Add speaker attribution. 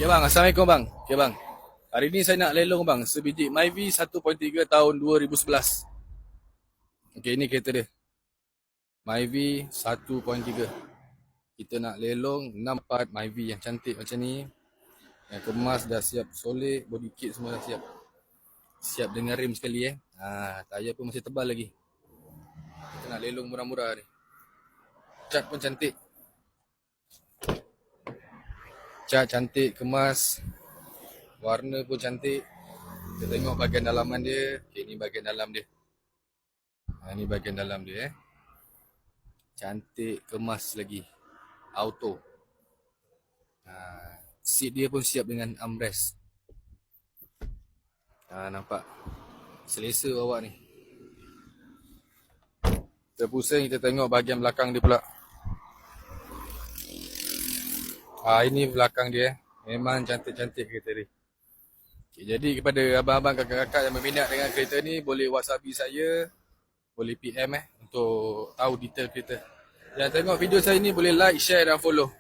Speaker 1: Okay bang, Assalamualaikum bang. Okay bang. Hari ni saya nak lelong bang sebiji Myvi 1.3 tahun 2011. Okay, ini kereta dia. Myvi 1.3. Kita nak lelong 6 part Myvi yang cantik macam ni. Yang kemas dah siap solid, body kit semua dah siap. Siap dengan rim sekali tayar pun masih tebal lagi. Kita nak lelong murah-murah ni. Cat pun cantik. Cat cantik, kemas. Warna pun cantik. Kita tengok bahagian dalaman dia. Okay, ni bahagian dalam dia. Ni bahagian dalam dia Cantik, kemas lagi. Auto. Seat dia pun siap dengan armrest. Nampak. Selesa bawa ni. Kita pusing, kita tengok bahagian belakang dia pula. Ini belakang dia. Memang cantik-cantik kereta dia. Okay, jadi kepada abang-abang, kakak-kakak yang berminat dengan kereta ni, boleh WhatsApp saya. Boleh PM untuk tahu detail kereta. Yang tengok video saya ni boleh like, share dan follow.